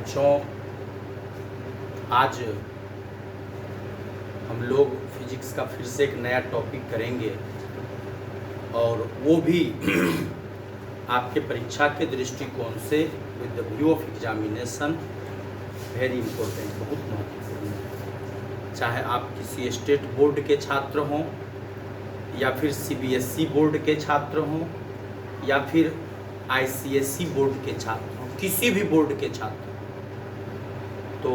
बच्चों, आज हम लोग फिजिक्स का फिर से एक नया टॉपिक करेंगे और वो भी आपके परीक्षा के दृष्टिकोण से with the view of examination very important, बहुत महत्वपूर्ण है। चाहे आप किसी स्टेट बोर्ड के छात्र हों या फिर सीबीएसई बोर्ड के छात्र हों या फिर आईसीएसई बोर्ड के छात्र हों, किसी भी बोर्ड के छात्र, तो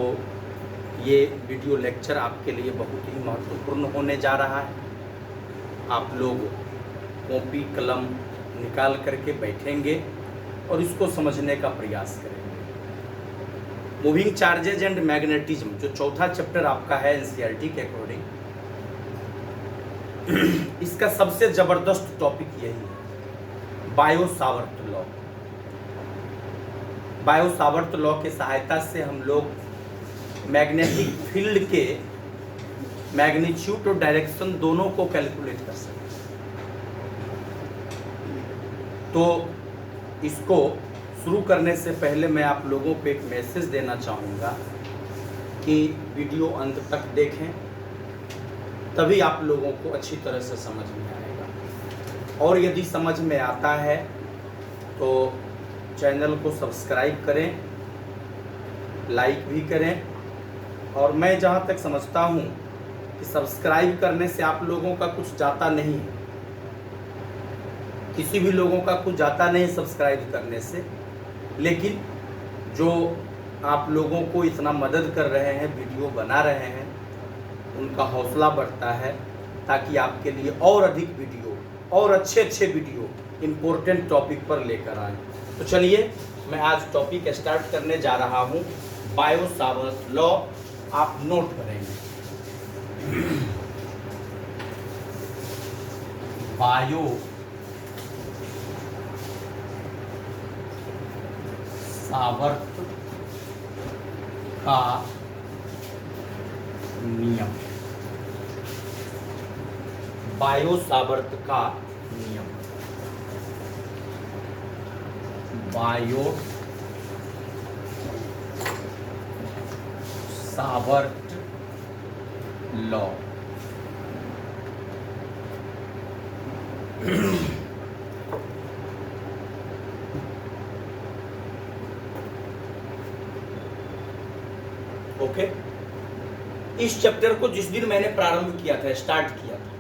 ये वीडियो लेक्चर आपके लिए बहुत ही महत्वपूर्ण होने जा रहा है। आप लोग कॉपी कलम निकाल करके बैठेंगे और इसको समझने का प्रयास करेंगे। मूविंग चार्जेज एंड मैग्नेटिज्म जो चौथा चैप्टर आपका है एनसीईआरटी के अकॉर्डिंग, इसका सबसे जबरदस्त टॉपिक यही है, बायो-सावर्त लॉ। बायो-सावर्त लॉ की सहायता से हम लोग मैग्नेटिक फील्ड के मैग्नीट्यूड और डायरेक्शन दोनों को कैलकुलेट कर सकते हैं। तो इसको शुरू करने से पहले मैं आप लोगों को एक मैसेज देना चाहूँगा कि वीडियो अंत तक देखें, तभी आप लोगों को अच्छी तरह से समझ में आएगा। और यदि समझ में आता है तो चैनल को सब्सक्राइब करें, लाइक भी करें। और मैं जहाँ तक समझता हूँ कि सब्सक्राइब करने से आप लोगों का कुछ जाता नहीं है, किसी भी लोगों का कुछ जाता नहीं सब्सक्राइब करने से, लेकिन जो आप लोगों को इतना मदद कर रहे हैं, वीडियो बना रहे हैं, उनका हौसला बढ़ता है ताकि आपके लिए और अधिक वीडियो और अच्छे वीडियो इम्पोर्टेंट टॉपिक पर लेकर आए। तो चलिए मैं आज टॉपिक स्टार्ट करने जा रहा हूँ, बायो-सावर्त लॉ। आप नोट करेंगे, बायो-सावर्त का नियम, बायो-सावर्त का नियम, बायो-सावर्त लॉ। ओके, इस चैप्टर को जिस दिन मैंने प्रारंभ किया था, स्टार्ट किया था,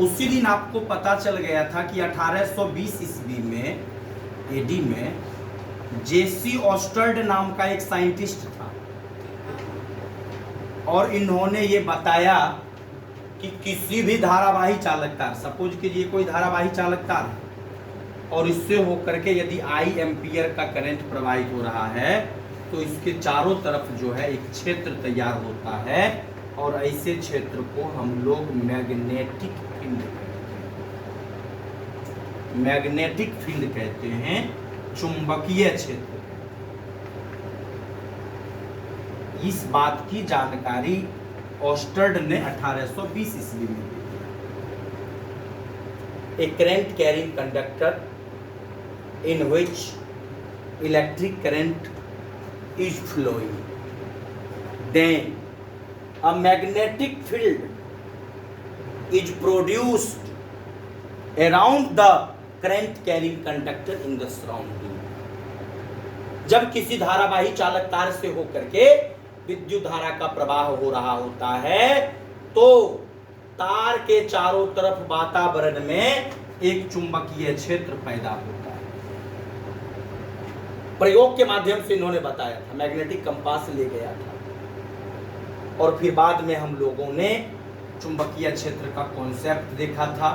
उसी दिन आपको पता चल गया था कि 1820 ईस्वी में एडी में जेसी ऑस्टर्ड नाम का एक साइंटिस्ट था और इन्होंने ये बताया कि किसी भी धारावाही चालक तार, सपोज कीजिए कोई धारावाही चालक तार और इससे होकर के यदि आई एम्पियर का करंट प्रवाहित हो रहा है तो इसके चारों तरफ जो है एक क्षेत्र तैयार होता है और ऐसे क्षेत्र को हम लोग मैग्नेटिक फील्ड कहते हैं। मैग्नेटिक फील्ड कहते हैं, चुंबकीय क्षेत्र। इस बात की जानकारी ऑस्टर्ड ने 1820 ईस्वी में दी। A current carrying conductor in which electric current is flowing, then a magnetic field is produced around the current carrying conductor in the surrounding। जब किसी धारावाही चालक तार से होकर के विद्युत धारा का प्रवाह हो रहा होता है तो तार के चारों तरफ वातावरण में एक चुंबकीय क्षेत्र पैदा होता है। प्रयोग के माध्यम से इन्होंने बताया था, मैग्नेटिक कंपास ले गया था और फिर बाद में हम लोगों ने चुंबकीय क्षेत्र का कॉन्सेप्ट देखा था।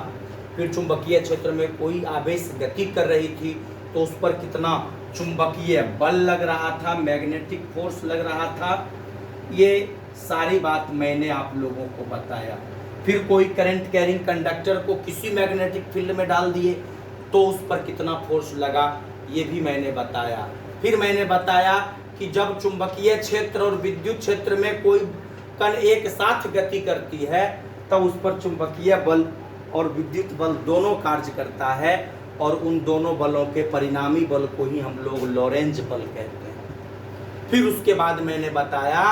फिर चुंबकीय क्षेत्र में कोई आवेश गति कर रही थी तो उस पर कितना चुंबकीय बल लग रहा था, मैग्नेटिक फोर्स लग रहा था, ये सारी बात मैंने आप लोगों को बताया। फिर कोई करंट कैरिंग कंडक्टर को किसी मैग्नेटिक फील्ड में डाल दिए तो उस पर कितना फोर्स लगा, ये भी मैंने बताया। फिर मैंने बताया कि जब चुंबकीय क्षेत्र और विद्युत क्षेत्र में कोई कण एक साथ गति करती है तब उस पर चुंबकीय बल और विद्युत बल दोनों कार्य करता है और उन दोनों बलों के परिणामी बल को ही हम लोग लॉरेंज बल कहते हैं। फिर उसके बाद मैंने बताया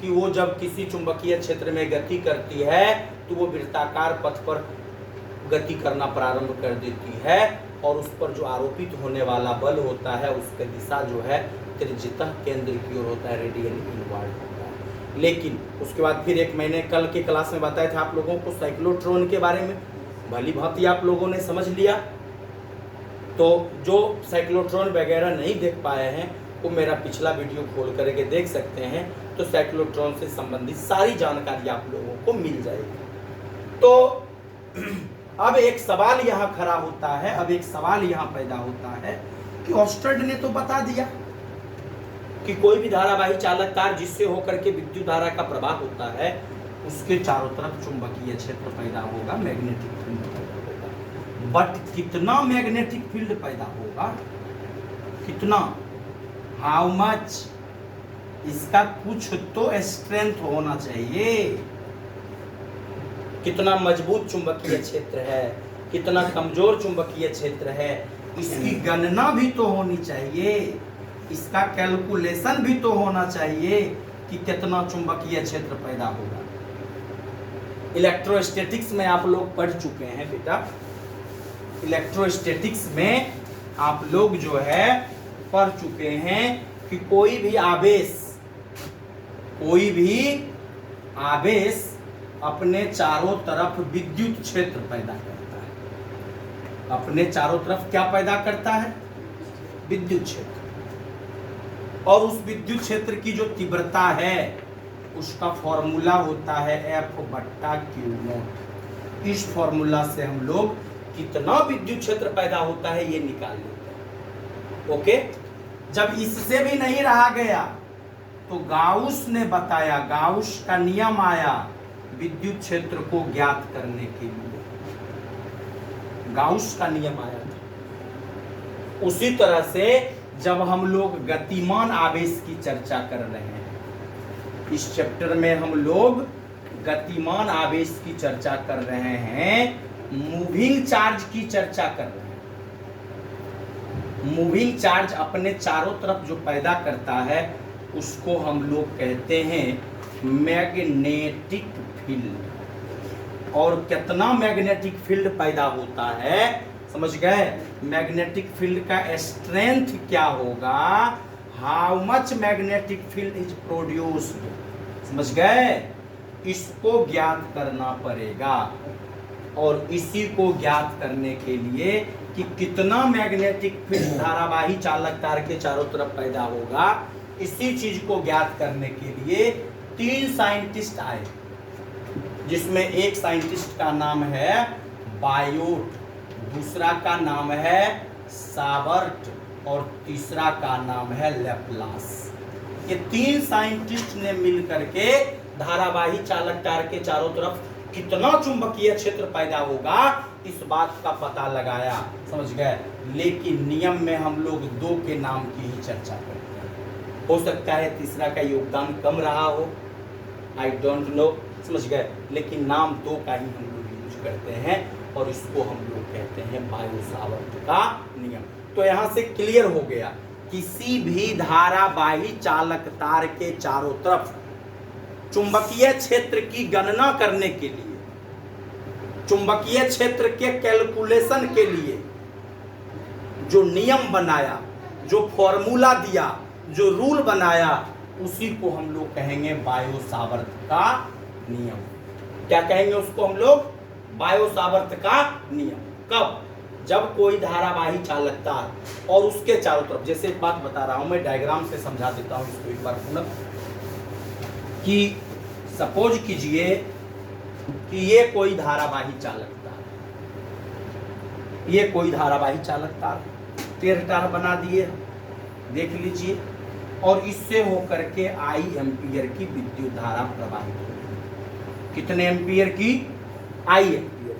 कि वो जब किसी चुंबकीय क्षेत्र में गति करती है तो वो वृत्ताकार पथ पर गति करना प्रारंभ कर देती है और उस पर जो आरोपित होने वाला बल होता है उसका दिशा जो है त्रिज्यतः केंद्र की ओर होता है, रेडियली इनवर्ड होता है। लेकिन उसके बाद फिर एक मैंने कल के क्लास में बताया था आप लोगों को साइक्लोट्रॉन के बारे में, भली भांति आप लोगों ने समझ लिया। तो जो साइक्लोट्रॉन वगैरह नहीं देख पाए हैं वो मेरा पिछला वीडियो खोल करके देख सकते हैं, तो साइक्लोट्रॉन से संबंधित सारी जानकारी आप लोगों को मिल जाएगी। तो अब एक सवाल यहाँ खड़ा होता है, अब एक सवाल यहाँ पैदा होता है कि ऑस्टर्ड ने तो बता दिया कि कोई भी धारावाही चालक तार जिससे होकर के विद्युत धारा का प्रवाह होता है उसके चारों तरफ चुंबकीय क्षेत्र पैदा होगा, मैग्नेटिक फील्ड पैदा होगा। बट कितना मैग्नेटिक फील्ड पैदा होगा, कितना, हाउ मच, इसका कुछ तो स्ट्रेंथ होना चाहिए। कितना मजबूत चुंबकीय क्षेत्र है, कितना कमजोर चुंबकीय क्षेत्र है, इसकी गणना भी तो होनी चाहिए, इसका कैलकुलेशन भी तो होना चाहिए कि कितना चुंबकीय क्षेत्र पैदा होगा। इलेक्ट्रोस्टैटिक्स में आप लोग पढ़ चुके हैं बेटा, इलेक्ट्रोस्टैटिक्स में आप लोग जो है पढ़ चुके हैं कि कोई भी आवेश अपने चारों तरफ विद्युत क्षेत्र पैदा करता है। अपने चारों तरफ क्या पैदा करता है, विद्युत क्षेत्र। और उस विद्युत क्षेत्र की जो तीव्रता है उसका फॉर्मूला होता है F/Q0। इस फॉर्मूला से हम लोग कितना विद्युत क्षेत्र पैदा होता है ये निकाल लेते हैं। ओके, जब इससे भी नहीं रहा गया तो गाउस ने बताया, गाउस का नियम आया विद्युत क्षेत्र को ज्ञात करने के लिए, गाउस का नियम आया था। उसी तरह से जब हम लोग गतिमान आवेश की चर्चा कर रहे हैं, इस चैप्टर में हम लोग गतिमान आवेश की चर्चा कर रहे हैं, मूविंग चार्ज की चर्चा कर रहे हैं। मूविंग चार्ज अपने चारों तरफ जो पैदा करता है उसको हम लोग कहते हैं मैग्नेटिक फील्ड। और कितना मैग्नेटिक फील्ड पैदा होता है समझ गए, मैग्नेटिक फील्ड का स्ट्रेंथ क्या होगा, how much magnetic field is produced, समझ गए, इसको ज्ञात करना पड़ेगा। और इसी को ज्ञात करने के लिए कि कितना मैग्नेटिक फील्ड धारावाही चालक तार के चारों तरफ पैदा होगा, इसी चीज को ज्ञात करने के लिए 3 साइंटिस्ट आए, जिसमें एक साइंटिस्ट का नाम है बायोट, दूसरा का नाम है सावर्ट और तीसरा का नाम है लेप्लास। ये 3 साइंटिस्ट ने मिलकर के धारावाही चालक तार के चारों तरफ कितना चुंबकीय क्षेत्र पैदा होगा इस बात का पता लगाया, समझ गए। लेकिन नियम में हम लोग 2 के नाम की ही चर्चा करते हैं। हो सकता है तीसरा का योगदान कम रहा हो, आई डोंट नो, समझ गए, लेकिन नाम 2 का ही हम लोग यूज करते हैं और इसको हम लोग कहते हैं बायो-सावर्त का नियम। तो यहाँ से क्लियर हो गया, किसी भी धारावाही चालक तार के चारों तरफ चुंबकीय क्षेत्र की गणना करने के लिए, चुंबकीय क्षेत्र के कैलकुलेशन के लिए जो नियम बनाया, जो फॉर्मूला दिया, जो रूल बनाया, उसी को हम लोग कहेंगे बायो-सावर्त का नियम। क्या कहेंगे उसको हम लोग, बायो-सावर्त का नियम। कब, जब कोई धारावाही चालक तार और उसके चारों तरफ, जैसे एक बात बता रहा हूं मैं, डायग्राम से समझा देता हूं इसको एक बार पुनः, कि सपोज कीजिए कि ये कोई धारावाही चालक तार, ये कोई धारावाही चालक तार 13 तार बना दिए, देख लीजिए, और इससे होकर के आई एम्पियर की विद्युत धारा प्रवाहित होगी। कितने एम्पियर की, आई एम्पियर।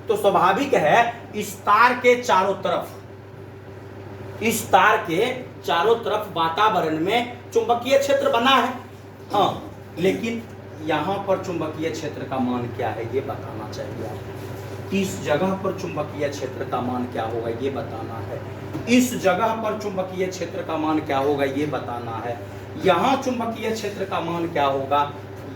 तो स्वाभाविक है इस तार के चारों तरफ, इस तार के चारों तरफ वातावरण में चुंबकीय क्षेत्र बना है, हाँ, लेकिन यहाँ पर चुंबकीय क्षेत्र का मान क्या है ये बताना चाहिए आपको। इस जगह पर चुंबकीय क्षेत्र का मान क्या होगा ये बताना है, इस जगह पर चुंबकीय क्षेत्र का मान क्या होगा ये बताना है। यहाँ चुंबकीय क्षेत्र का मान क्या होगा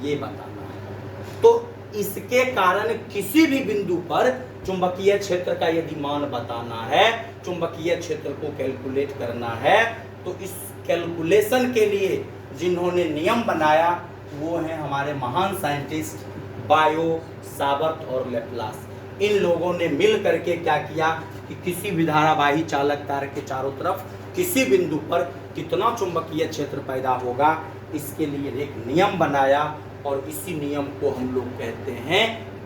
ये बताना है। तो इसके कारण किसी भी बिंदु पर चुंबकीय क्षेत्र का यदि मान बताना है, चुंबकीय क्षेत्र को कैलकुलेट करना है, तो इस कैलकुलेशन के लिए जिन्होंने नियम बनाया वो हैं हमारे महान साइंटिस्ट बायो, सावर्त और लेप्लास। इन लोगों ने मिल करके क्या किया कि किसी भी धारावाही चालक तार के चारों तरफ किसी बिंदु पर कितना चुंबकीय क्षेत्र पैदा होगा, इसके लिए एक नियम बनाया और इसी नियम को हम लोग कहते हैं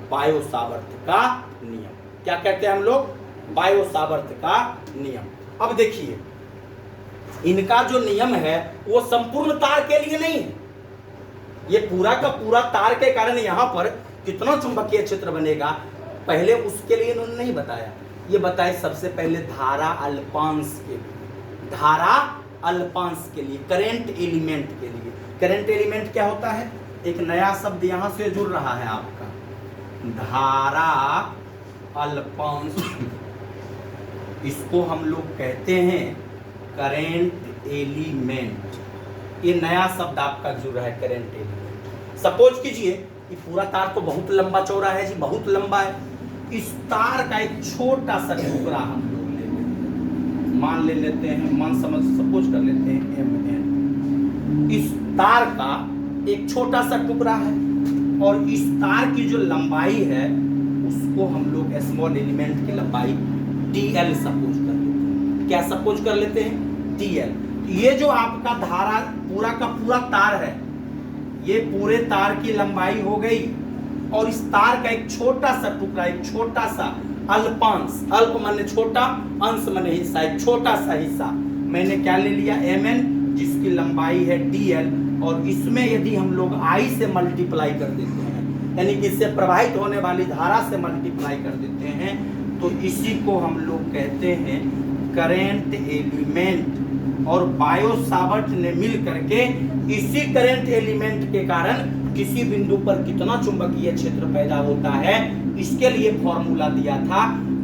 बायो सावर्त का नियम। क्या कहते हैं हम लोग? बायो सावर्त का नियम। अब देखिए इनका जो नियम है वो संपूर्ण तार के लिए नहीं है, ये पूरा का पूरा तार के कारण यहाँ पर कितना चुंबकीय क्षेत्र बनेगा पहले उसके लिए इन्होंने नहीं बताया। ये बताए सबसे पहले धारा अल्पांश के लिए, धारा अल्पांश के लिए, करंट एलिमेंट के लिए। करंट एलिमेंट क्या होता है? एक नया शब्द यहां से जुड़ रहा है आपका, धारा अल्पांश। इसको हम लोग कहते हैं करंट एलिमेंट। ये नया शब्द आपका जुड़ रहा है, करंट एलिमेंट। सपोज कीजिए कि पूरा तार तो बहुत लंबा चौड़ा है जी, बहुत लंबा है। इस तार का एक छोटा सा टुकड़ा हम लोग ले लेते हैं, मान ले लेते हैं, मान समझ सपोज कर लेते हैं MN। इस तार का एक छोटा सा टुकड़ा है और इस तार की जो लंबाई है उसको हम लोग स्मॉल एलिमेंट की लंबाई DL सपोज कर लेते हैं। क्या सपोज कर लेते हैं? DL। ये जो आपका धारा पूरा का पूरा तार है, ये पूरे तार की लंबाई हो गई और इस तार का एक छोटा सा टुकड़ा, एक छोटा सा अल्पांश, अल्प माने छोटा, अंश माने हिस्सा, एक छोटा सा हिस्सा मैंने क्या ले लिया MN, जिसकी लंबाई है DL। और इसमें यदि हम लोग I से मल्टीप्लाई कर देते हैं, यानी कि इससे प्रवाहित होने वाली धारा से मल्टीप्लाई कर देते हैं, तो इसी को हम लोग कहते हैं करंट एलिमेंट। और बायो सावर्ट ने मिल करके इसी करंट एलिमेंट के कारण किसी बिंदु पर कितना चुंबकीय क्षेत्र पैदा होता है इसके लिए फॉर्मूला दिया था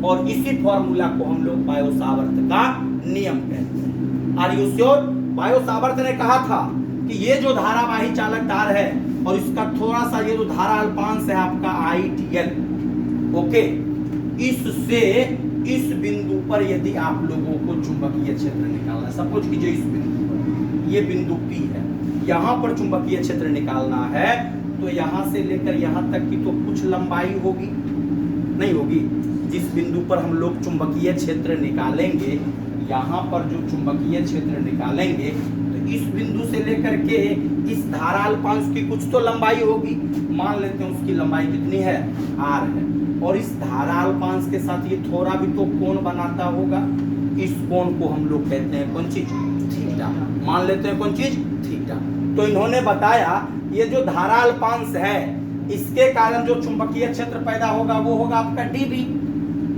और इसी फॉर्मूला को हम लोग बायो सावर्त का नियम कहते हैं। Are you sure? Biot Savart ने कहा था कि ये जो धारावाही चालक तार है और इसका थोड़ा सा ये जो धारा अल्पांश है आपका IDL, ओके, इससे इस बिंदु पर यदि आप लोगों को चुंबकीय क्षेत्र निकालना है, सपोज कीजिए इस बिंदु पर, ये बिंदु P है, यहाँ पर चुंबकीय क्षेत्र निकालना है, तो यहाँ से लेकर यहाँ तक की तो कुछ लंबाई होगी, नहीं होगी? जिस बिंदु पर हम लोग चुंबकीय क्षेत्र निकालेंगे, यहाँ पर जो चुंबकीय क्षेत्र निकालेंगे तो इस बिंदु से लेकर के इस धारा अल्पांश की कुछ तो लंबाई होगी, मान लेते हैं उसकी लंबाई कितनी है? R है। और इस धारा अल्पांश के साथ ये थोड़ा भी तो कोण बनाता होगा, इस कोण को हम लोग कहते हैं कौन चीज? थीटा। मान लेते हैं कौन चीज? थीटा। तो इन्होंने बताया ये जो धारा अल्पांश है इसके कारण जो चुंबकीय क्षेत्र पैदा होगा वो होगा आपका dB।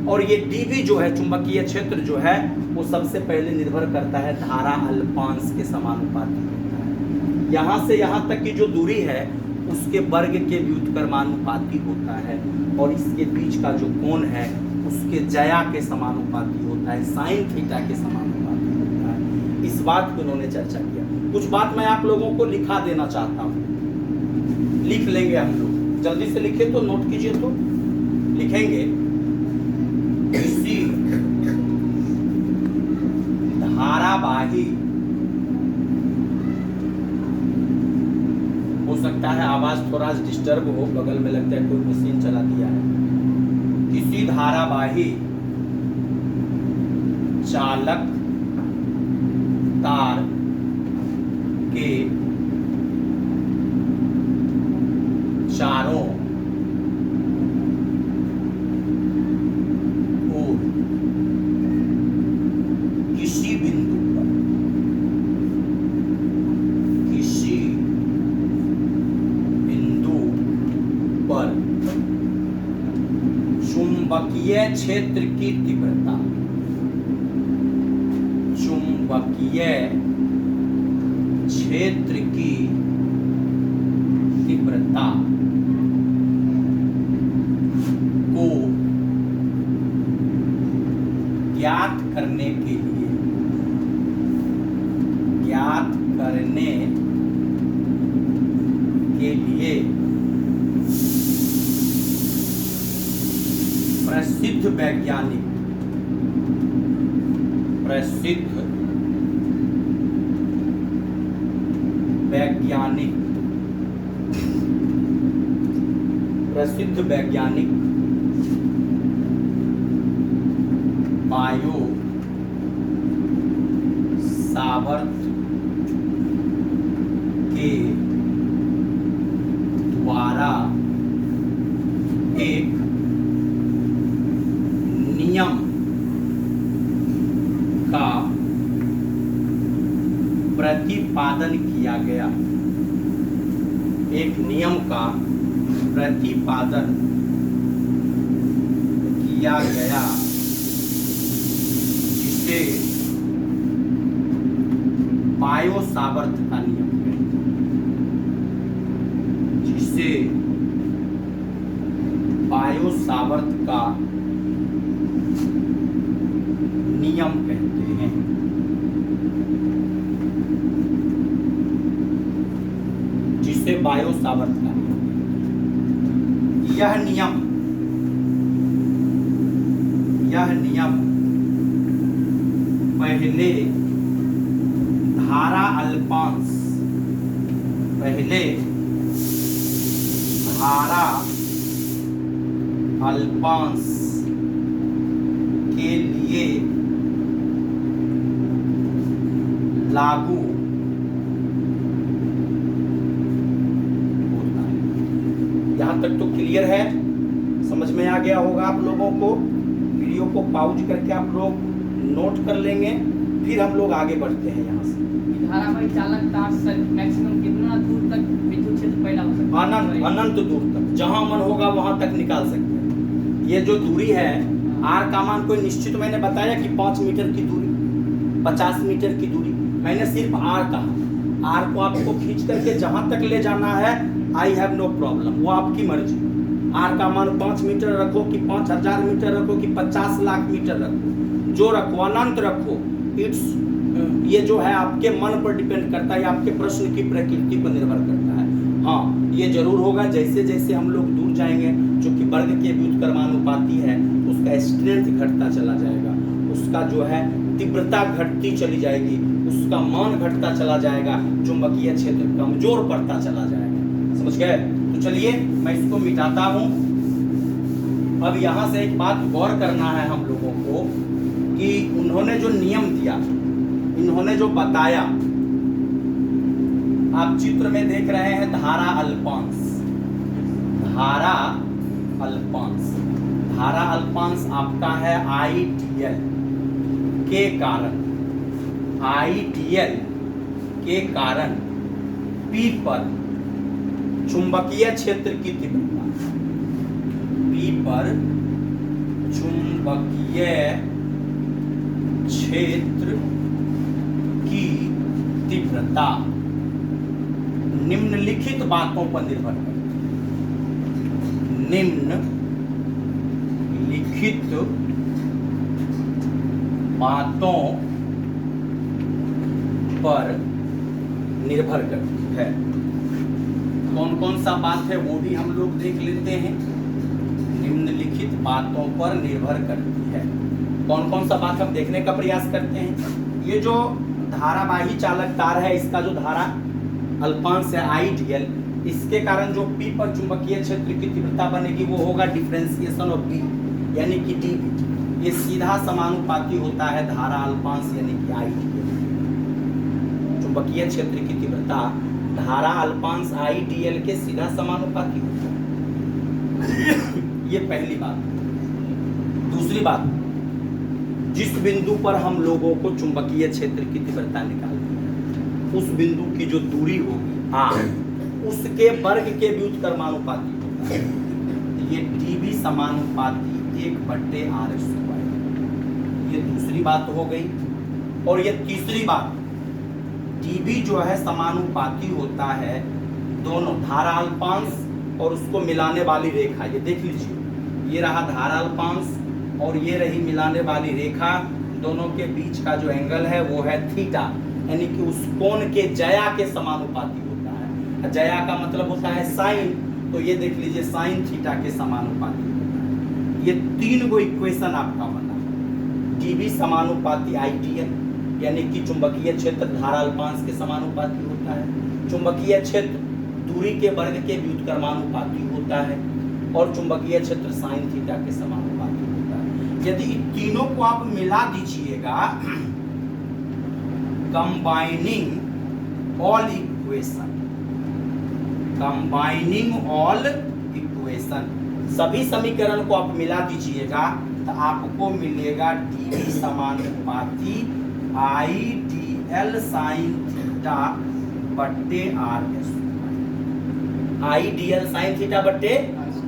और ये dB जो है चुंबकीय क्षेत्र जो है वो सबसे पहले निर्भर करता है धारा अल्पांश के समानुपाती होता है। यहाँ से यहाँ तक की जो दूरी है उसके वर्ग के व्युत्क्रमानुपाती होता है और इसके बीच का जो कोण है उसके ज्या के समानुपाती होता है, साइन थीटा के समानुपाती होता है। इस बात को उन्होंने चर्चा किया। कुछ बात मैं आप लोगों को लिखा देना चाहता हूँ, लिख लेंगे हम लोग, जल्दी से लिखे तो नोट कीजिए, तो लिखेंगे किसी धारावाही, हो सकता है आवाज थोड़ा डिस्टर्ब हो, बगल में लगता है कोई मशीन चला दिया है। किसी धारावाही चालक तार के चारों ओर किसी बिंदु पर, किसी बिंदु पर चुंबकीय क्षेत्र की तीव्रता, चुंबकीय क्षेत्र की तीव्रता को ज्ञात करने के लिए, ज्ञात करने प्रसिद्ध वैज्ञानिक बायो सावर्त के द्वारा एक नियम का प्रतिपादन किया गया। एक नियम का प्रतिपादन किया गया जिसे बायो सावर्त का नियम कहते हैं, जिसे बायो सावर्त का नियम कहते हैं। जिसे बायो सावर्त का नियम, यह नियम पहले धारा अल्पांश के लिए लागू होता है। यहां तक तो क्लियर है, समझ में आ गया होगा आप लोगों को। वीडियो को पॉज करके आप लोग नोट कर लेंगे, फिर हम लोग आगे बढ़ते हैं। यहाँ से धारावाही चालक तार से मैक्सिमम कितना दूर तक विद्युत क्षेत्र पैदा हो सकता है? अनंत दूर तक, जहां मन होगा वहां तक निकाल सकते हैं। ये जो दूरी है, आर का मान कोई निश्चित, मैंने बताया कि 5 मीटर की दूरी, 50 मीटर की दूरी, मैंने सिर्फ आर कहा। आर को आपको खींच करके जहां तक ले जाना है, आई हैव नो प्रॉब्लम, वो आपकी मर्जी। आर का मान 5 मीटर रखो कि 5000 मीटर रखो कि 50 लाख मीटर रखो, जो रखो, अनंत रखो। इट्स ये जो है आपके मन पर डिपेंड करता है, आपके प्रश्न की प्रकृति पर निर्भर करता है। हाँ, ये जरूर होगा जैसे जैसे हम लोग दूर जाएंगे, जो कि वर्ग के व्युत्क्रमानुपाती है, उसका स्ट्रेंथ घटता चला जाएगा, उसका जो है तीव्रता घटती चली जाएगी, उसका मान घटता चला जाएगा, चुंबकीय क्षेत्र कमजोर पड़ता चला जाएगा। समझ गए? तो चलिए मैं इसको मिटाता हूं। अब यहां से एक बात गौर करना है हम लोगों को कि उन्होंने जो नियम दिया, इन्होंने जो बताया, आप चित्र में देख रहे हैं धारा अल्पांश। धारा अल्पांश आपका है आईटीएल के कारण पी पर चुंबकीय क्षेत्र की तीव्रता, पी पर चुंबकीय क्षेत्र की तीव्रता निम्नलिखित बातों पर निर्भर करती है। निम्नलिखित बातों पर निर्भर करती है। कौन कौन सा बात है वो भी हम लोग देख लेते हैं। निम्नलिखित बातों पर निर्भर करती है। कौन कौन सा बात हम देखने का प्रयास करते हैं। ये जो धारावाही चालक तार है, इसका जो धारा अल्पांश है आईडीएल, इसके कारण जो पी पर चुंबकीय क्षेत्र की तीव्रता बनेगी वो होगा डिफरेंशिएशन ऑफ बी, यानी कि डी बी। ये सीधा समानुपाती होता है धारा अल्पांश यानी कि आईडीएल। चुंबकीय क्षेत्र की तीव्रता धारा अल्पांश आईडीएल के सीधा समानुपाती होता है। ये पहली बात। दूसरी बात, जिस बिंदु पर हम लोगों को चुंबकीय क्षेत्र की तीव्रता निकालनी है, उस बिंदु की जो दूरी होगी आर, उसके वर्ग के व्युत्क्रमानुपाती होता है। ये डीबी समानुपाती 1/r²। ये दूसरी बात हो गई। और ये तीसरी बात, डीबी जो है समानुपाती होता है दोनों धारा अल्पांश और उसको मिलाने वाली रेखा। ये देख लीजिए, ये रहा धारा अल्पांश और ये रही मिलाने वाली रेखा। दोनों के बीच का जो एंगल है वो है थीटा, यानी कि उस कोण के जया के समानुपाती होता है। जया का मतलब होता है साइन, तो ये देख लीजिए साइन थीटा के समानुपाती होता है। ये 3 गो इक्वेशन आपका बना, डीबी समानुपाती आईडीएल, यानी कि चुंबकीय क्षेत्र धारा अल्पांश के समानुपाती होता है, चुंबकीय क्षेत्र दूरी के वर्ग के व्युत्क्रमानुपाती होता है, और चुंबकीय क्षेत्र साइन थीटा के समानुपाती होता है। यदि इन तीनों को आप मिला दीजिएगा, combining all equation, combining all equation, सभी समीकरण को आप मिला दीजिएगा तो आपको मिलेगा डीवी समानुपाती आईडीएल साइन थीटा बट्टे R square, IDL sine theta बट्टे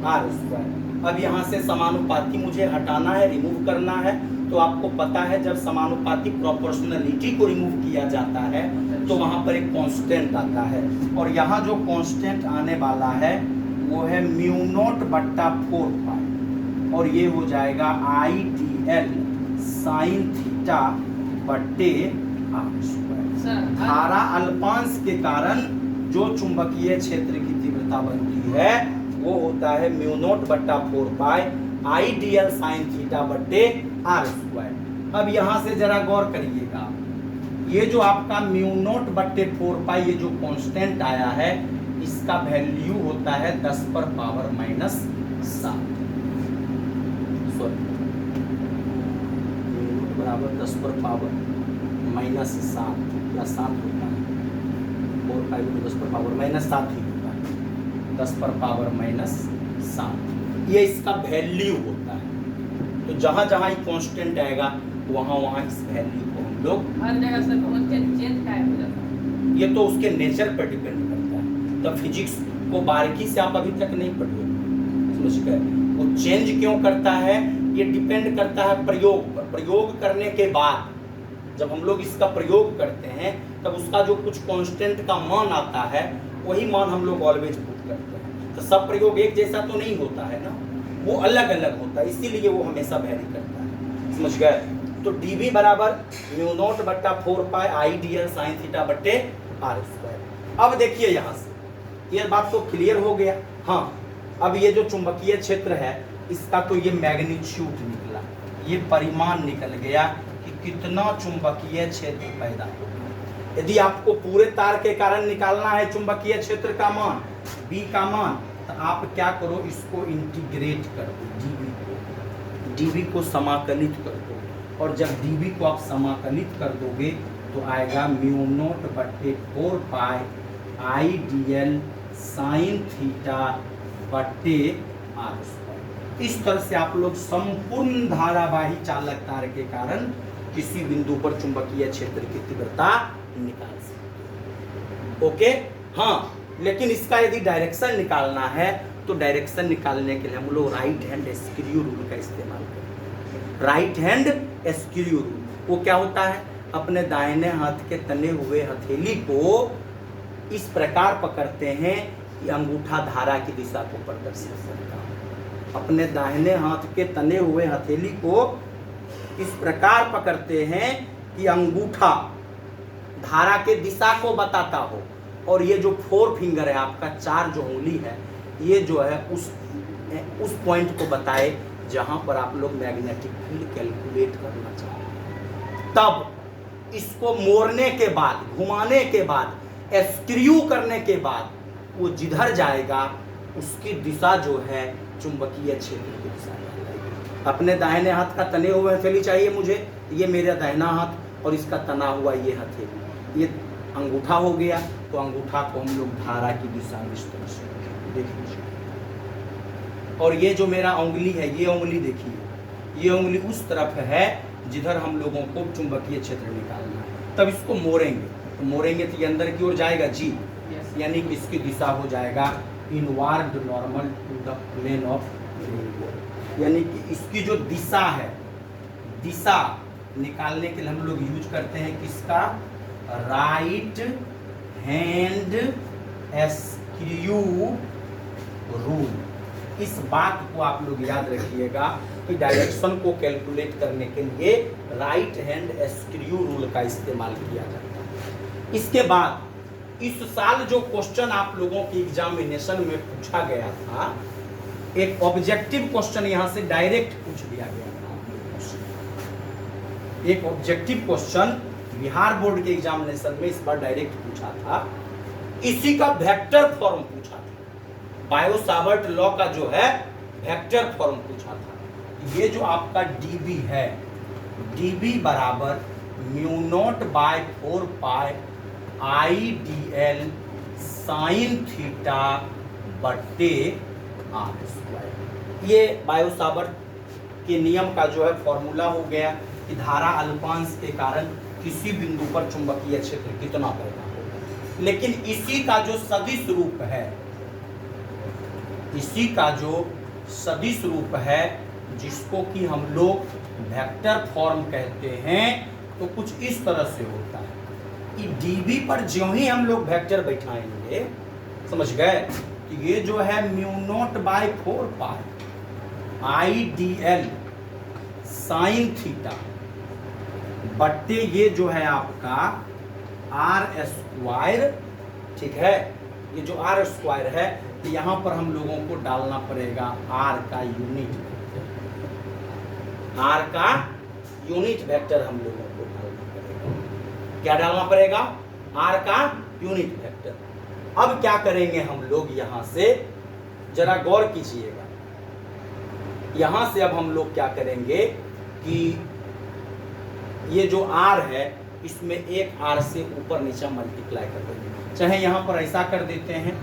आर स्क्वायर। अब यहाँ से समानुपाती मुझे हटाना है, रिमूव करना है, तो आपको पता है जब समानुपाती प्रोपोर्शनलिटी को रिमूव किया जाता है तो वहां पर एक कांस्टेंट आता है, और यहाँ जो कांस्टेंट आने वाला है वो है म्यू नॉट बट्टा 4 पाई, और ये हो जाएगा आई डी एल साइन थीटा बट्टे आर स्क्वायर। धारा अल्पांश के कारण जो चुंबकीय क्षेत्र की तीव्रता बनती है वो होता है म्यू नॉट बट्टा 4 pi I D L sine theta बट्टे आर स्क्वायर। अब यहाँ से जरा गौर करिएगा, ये जो आपका म्यू नॉट बट्टे 4 पाई, ये जो कांस्टेंट आया है, इसका वैल्यू होता है 10 पर power minus 7, sorry mu naught बराबर 10 पर पावर माइनस 7 या 7 होता है, 4 पाई में 10 पर पावर माइनस 7 ही होता है, 10 पर पावर माइनस 7, ये इसका वैल्यू होता है। तो जहां जहां ये कांस्टेंट आएगा वहां वहां इस वैल्यू को हम लोग हर जगह से कांस्टेंट चेंज काहे हो जाता है? ये तो उसके नेचर पर डिपेंड करता है। तो फिजिक्स को बारीकी से आप अभी तक नहीं पढ़े, समझ गए? वो चेंज क्यों करता है ये डिपेंड करता है प्रयोग पर। प्रयोग करने के बाद जब हम लोग इसका प्रयोग करते हैं तब उसका जो कुछ कांस्टेंट का मान आता है वही मान हम लोग ऑलवेज पुट करते हैं। तो सब प्रयोग एक जैसा तो नहीं होता है ना, वो अलग अलग होता है, इसीलिए वो हमेशा वेरी करता है, समझ गए? तो dv बराबर म्यू नॉट बट्टा 4 pi I D L sine theta बट्टे आर स्क्वायर। अब देखिए यहाँ से ये बात तो क्लियर हो गया। हाँ, अब ये जो चुंबकीय क्षेत्र है इसका तो ये मैग्नीट्यूड निकला, ये परिमाण निकल गया कि कितना चुंबकीय क्षेत्र पैदा होगा। यदि आपको पूरे तार के कारण निकालना है चुंबकीय क्षेत्र का मान, बी का मान, तो आप क्या करो, इसको इंटीग्रेट कर दो, डीवी को समाकलित कर दो, और जब डीवी को आप समाकलित कर दोगे तो आएगा म्यू नॉट बट्टे 4 pi I D L sine theta बट्टे आर स्क्वायर। इस तरह से आप लोग संपूर्ण धारावाही चालक तार के कारण किसी बिंदु पर चुंबकीय क्षेत्र की तीव्रता निकाल सकते हैं। ओके, हाँ, लेकिन इसका यदि डायरेक्शन निकालना है तो डायरेक्शन निकालने के लिए हम लोग राइट हैंड स्क्रू रूल का इस्तेमाल करें। राइट हैंड स्क्रू रूल वो क्या होता है, अपने दाहिने हाथ के तने हुए हथेली को इस प्रकार पकड़ते हैं कि अंगूठा धारा की दिशा को प्रदर्शित करता है। अपने दाहिने हाथ के तने हुए हथेली को इस प्रकार पकड़ते हैं कि अंगूठा धारा के दिशा को बताता हो, और ये जो 4 फिंगर है आपका, 4 जो उंगली है, ये जो है उस पॉइंट को बताए जहां पर आप लोग मैग्नेटिक फील्ड कैलकुलेट करना चाहते हैं। तब इसको मोड़ने के बाद, घुमाने के बाद, स्क्रू करने के बाद वो जिधर जाएगा उसकी दिशा जो है चुंबकीय क्षेत्र की दिशा है। अपने दाहिने हाथ का तने हुए हथेली चाहिए मुझे, ये मेरा दाहिना हाथ और इसका तना हुआ ये हथेली, ये अंगूठा हो गया। तो अंगूठा को हम लोग धारा की दिशा में इस तरह से देख लीजिए, और ये जो मेरा उंगली है, ये उंगली देखिए, ये उंगली उस तरफ है जिधर हम लोगों को चुंबकीय क्षेत्र निकालना है। तब इसको मोड़ेंगे, तो मोड़ेंगे तो ये अंदर की ओर जाएगा जी, यानी कि इसकी दिशा हो जाएगा inward normal to the plane of ring, यानी कि इसकी जो दिशा है, दिशा निकालने के लिए हम लोग यूज करते हैं किसका, राइट हैंड स्क्रू रूल। इस बात को आप लोग याद रखिएगा कि डायरेक्शन को कैलकुलेट करने के लिए राइट हैंड स्क्रू रूल का इस्तेमाल किया जाता है। इसके बाद इस साल जो क्वेश्चन आप लोगों के एग्जामिनेशन में पूछा गया था एक ऑब्जेक्टिव क्वेश्चन यहाँ से डायरेक्ट पूछ दिया गया। एक ऑब्जेक्टिव क्वेश्चन बिहार बोर्ड के एग्जामिनेशन में इस बार डायरेक्ट पूछा था, इसी का वेक्टर फॉर्म पूछा था। बायो सावर्ट लॉ का जो है वेक्टर फॉर्म पूछा था। ये जो आपका dB है, dB बराबर म्यू नॉट बाय 4 पाई IDL साइन थीटा बट्टे आर स्क्वायर। ये बायो सावर्ट के नियम का जो है फॉर्मूला हो गया कि धारा अल्पांश के कारण किसी बिंदु पर चुंबकीय क्षेत्र कितना पैदा होगा। लेकिन इसी का जो सदिश रूप है, इसी का जो सदिश रूप है जिसको कि हम लोग वेक्टर फॉर्म कहते हैं, तो कुछ इस तरह से होता है कि dB पर ज्यों ही हम लोग वेक्टर बैठाएंगे, समझ गए, कि ये जो है म्यू नॉट बाय 4 पाई IDL साइन थीटा बट्टे ये जो है आपका आर स्क्वायर, ठीक है। ये जो आर स्क्वायर है, तो यहाँ पर हम लोगों को डालना पड़ेगा आर का यूनिट वेक्टर। आर का यूनिट वेक्टर हम लोगों को डालना पड़ेगा। क्या डालना पड़ेगा? आर का यूनिट वेक्टर। अब क्या करेंगे हम लोग, यहाँ से जरा गौर कीजिएगा। यहाँ से अब हम लोग क्या करेंगे कि ये जो आर है, इसमें एक आर से ऊपर नीचे मल्टीप्लाई कर देंगे। चाहे यहाँ पर ऐसा कर देते हैं,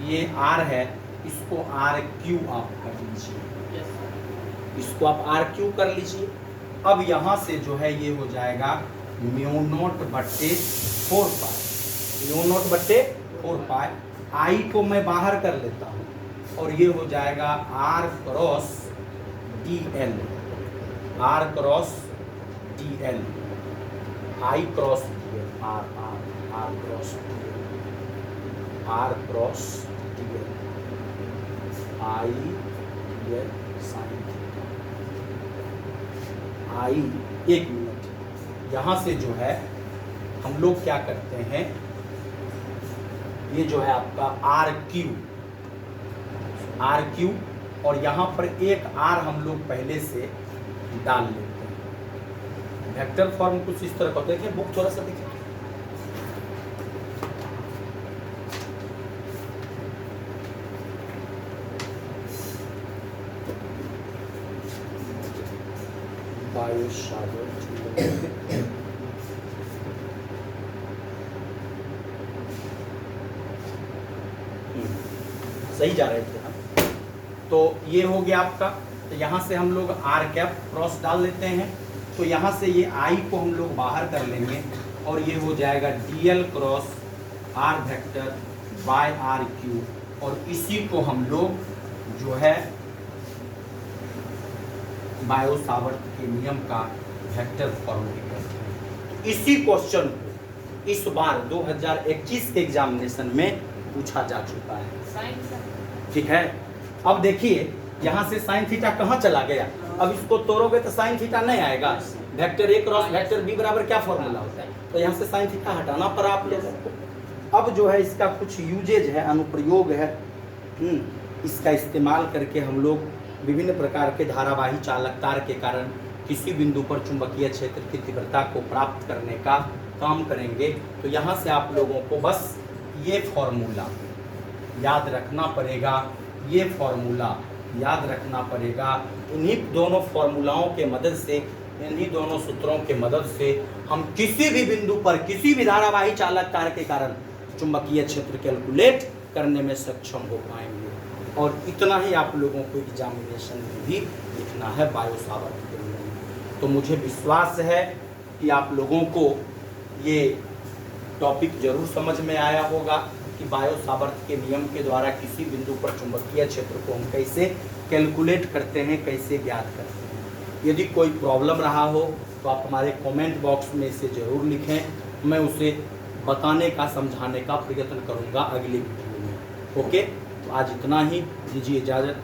ये आर है, इसको आर क्यू आप कर लीजिए, इसको आप आर क्यू कर लीजिए। अब यहाँ से जो है ये हो जाएगा म्यू नॉट बट्टे 4 पाई, म्यू नॉट बट्टे 4 पाई। आई को मैं बाहर कर लेता हूँ और ये हो जाएगा R cross DL, R cross DL, I cross DL, R cross DL, R cross DL, I DL sine I. एक मिनट, यहाँ से जो है हम लोग क्या करते हैं, ये जो है आपका आर क्यू और यहाँ पर एक आर हम लोग पहले से डाल लेते हैं। वेक्टर फॉर्म कुछ इस तरह का देखिए, बुक थोड़ा सा देखिए। बायो सावर्ट सही जा रहे थे हम। तो ये हो गया आपका। तो यहाँ से हम लोग आर कैप क्रॉस डाल लेते हैं, तो यहाँ से ये आई को हम लोग बाहर कर लेंगे और ये हो जाएगा DL cross R vector by R cube, और इसी को हम लोग जो है बायो सावर्ट के नियम का वेक्टर फॉर्म करते हैं। इसी क्वेश्चन को इस बार 2021 के एग्जामिनेशन में पूछा जा चुका है, ठीक है। अब देखिए यहाँ से साइन थीटा कहाँ चला गया, अब इसको तोड़ोगे तो साइन थीटा नहीं आएगा। Vector A cross vector B बराबर क्या फॉर्मूला होता है, तो यहाँ से साइन थीटा हटाना पड़ा आप लोगों को। अब जो है इसका कुछ यूजेज है, अनुप्रयोग है, इसका इस्तेमाल करके हम लोग विभिन्न प्रकार के धारावाही चालक तार के कारण किसी बिंदु पर चुंबकीय क्षेत्र की तीव्रता को प्राप्त करने का काम करेंगे। तो यहाँ से आप लोगों को बस ये फॉर्मूला याद रखना पड़ेगा, ये फॉर्मूला याद रखना पड़ेगा। इन्हीं दोनों फॉर्मूलाओं के मदद से, इन्हीं दोनों सूत्रों के मदद से हम किसी भी बिंदु पर किसी भी धारावाही चालक तार के कारण चुंबकीय क्षेत्र कैलकुलेट करने में सक्षम हो पाएंगे। और इतना ही आप लोगों को एग्जामिनेशन में भी लिखना है बायो सावर्ट के नियम। तो मुझे विश्वास है कि आप लोगों को ये टॉपिक जरूर समझ में आया होगा कि बायो सावर्ट के नियम के द्वारा किसी बिंदु पर चुंबकीय क्षेत्र को हम कैसे कैलकुलेट करते हैं, कैसे ज्ञात करते हैं। यदि कोई प्रॉब्लम रहा हो तो आप हमारे कमेंट बॉक्स में इसे ज़रूर लिखें, मैं उसे बताने का, समझाने का प्रयत्न करूँगा अगले वीडियो में। ओके, तो आज इतना ही, दीजिए इजाज़त।